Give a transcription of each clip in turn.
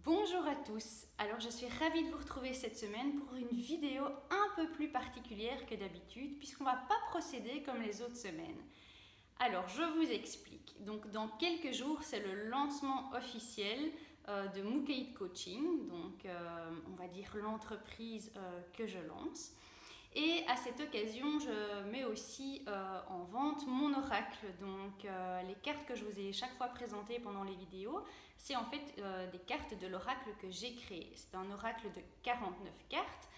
Bonjour à tous, alors je suis ravie de vous retrouver cette semaine pour une vidéo un peu plus particulière que d'habitude puisqu'on ne va pas procéder comme les autres semaines. Alors je vous explique, donc dans quelques jours c'est le lancement officiel de Mookaid Coaching, donc on va dire l'entreprise que je lance. Et à cette occasion, je mets aussi en vente mon oracle. Donc les cartes que je vous ai chaque fois présentées pendant les vidéos, c'est en fait des cartes de l'oracle que j'ai créé. C'est un oracle de 49 cartes.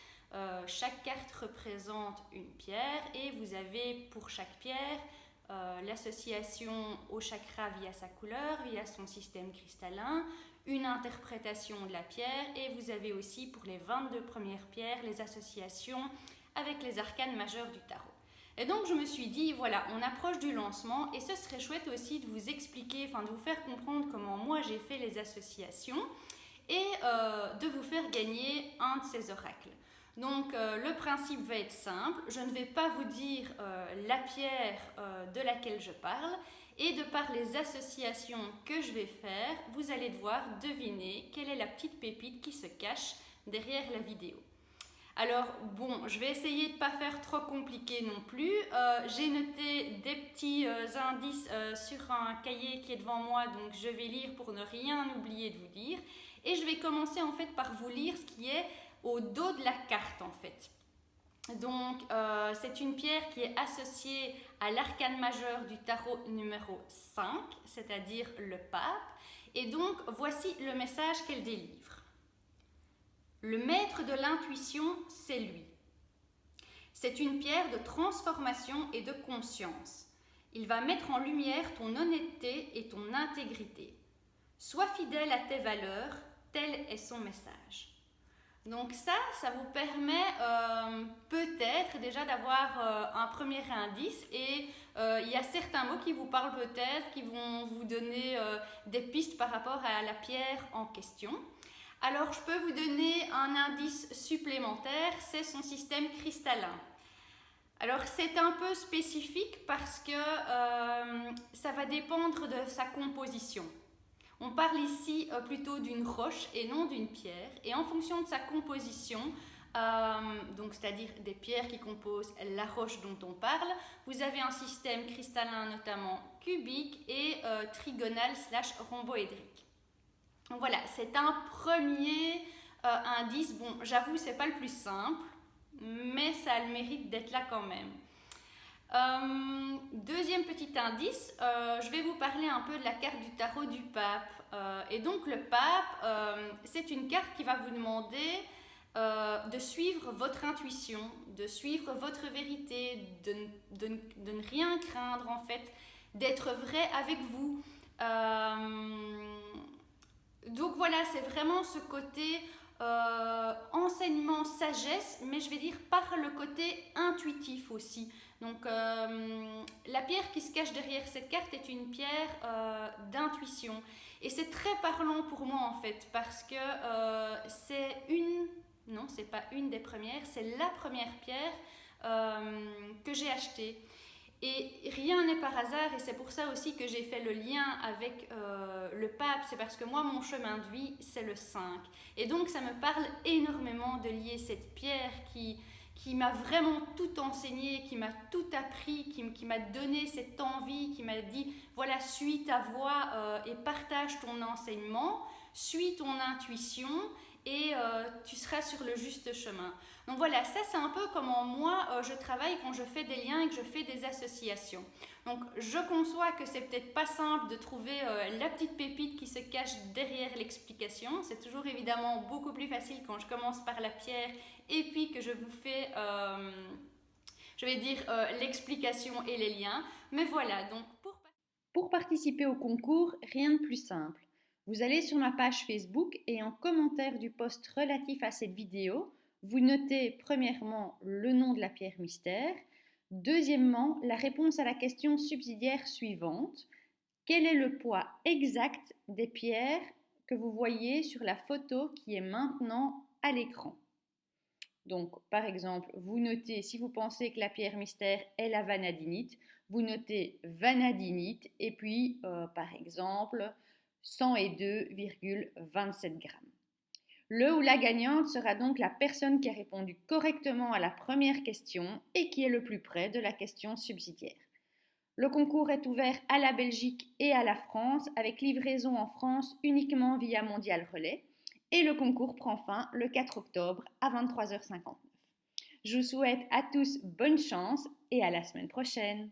Chaque carte représente une pierre et vous avez pour chaque pierre l'association au chakra via sa couleur, via son système cristallin, une interprétation de la pierre et vous avez aussi pour les 22 premières pierres les associations avec les arcanes majeurs du tarot. Et donc je me suis dit, voilà, on approche du lancement et ce serait chouette aussi de vous expliquer, de vous faire comprendre comment moi j'ai fait les associations et de vous faire gagner un de ces oracles. Donc le principe va être simple, je ne vais pas vous dire la pierre de laquelle je parle et de par les associations que je vais faire, vous allez devoir deviner quelle est la petite pépite qui se cache derrière la vidéo. Alors bon, je vais essayer de ne pas faire trop compliqué non plus. J'ai noté des petits indices sur un cahier qui est devant moi, donc je vais lire pour ne rien oublier de vous dire. Et je vais commencer en fait par vous lire ce qui est au dos de la carte en fait. Donc c'est une pierre qui est associée à l'arcane majeur du tarot numéro 5, c'est-à-dire le pape. Et donc voici le message qu'elle délivre. Le maître de l'intuition, c'est lui. C'est une pierre de transformation et de conscience. Il va mettre en lumière ton honnêteté et ton intégrité. Sois fidèle à tes valeurs, tel est son message. Donc ça vous permet peut-être déjà d'avoir un premier indice et il y a certains mots qui vous parlent peut-être, qui vont vous donner des pistes par rapport à la pierre en question. Alors je peux vous donner un indice supplémentaire, c'est son système cristallin. Alors c'est un peu spécifique parce que ça va dépendre de sa composition. On parle ici plutôt d'une roche et non d'une pierre. Et en fonction de sa composition, donc c'est-à-dire des pierres qui composent la roche dont on parle, vous avez un système cristallin notamment cubique et trigonal / rhomboédrique. Donc voilà, c'est un premier indice. Bon, j'avoue, c'est pas le plus simple, mais ça a le mérite d'être là quand même. Deuxième petit indice, je vais vous parler un peu de la carte du tarot du pape. Et donc le pape, c'est une carte qui va vous demander de suivre votre intuition, de suivre votre vérité, de ne rien craindre en fait, d'être vrai avec vous. Donc voilà, c'est vraiment ce côté enseignement, sagesse, mais je vais dire par le côté intuitif aussi. Donc la pierre qui se cache derrière cette carte est une pierre d'intuition. Et c'est très parlant pour moi en fait, parce que c'est une, non c'est pas une des premières, c'est la première pierre que j'ai achetée. Et rien n'est par hasard et c'est pour ça aussi que j'ai fait le lien avec le pape, c'est parce que moi mon chemin de vie c'est le 5. Et donc ça me parle énormément de lier cette pierre qui m'a vraiment tout enseigné, qui m'a tout appris, qui m'a donné cette envie, qui m'a dit voilà suis ta voie et partage ton enseignement, suis ton intuition et tu seras sur le juste chemin. Donc voilà, ça c'est un peu comment moi je travaille quand je fais des liens et que je fais des associations. Donc je conçois que c'est peut-être pas simple de trouver la petite pépite qui se cache derrière l'explication. C'est toujours évidemment beaucoup plus facile quand je commence par la pierre et puis que je vous fais, je vais dire, l'explication et les liens. Mais voilà, donc pour participer au concours, rien de plus simple. Vous allez sur ma page Facebook et en commentaire du post relatif à cette vidéo, vous notez premièrement le nom de la pierre mystère, deuxièmement la réponse à la question subsidiaire suivante. Quel est le poids exact des pierres que vous voyez sur la photo qui est maintenant à l'écran? Donc, par exemple, vous notez, si vous pensez que la pierre mystère est la vanadinite, vous notez vanadinite et puis, par exemple, 102,27 grammes. Le ou la gagnante sera donc la personne qui a répondu correctement à la première question et qui est le plus près de la question subsidiaire. Le concours est ouvert à la Belgique et à la France avec livraison en France uniquement via Mondial Relais et le concours prend fin le 4 octobre à 23h59. Je vous souhaite à tous bonne chance et à la semaine prochaine.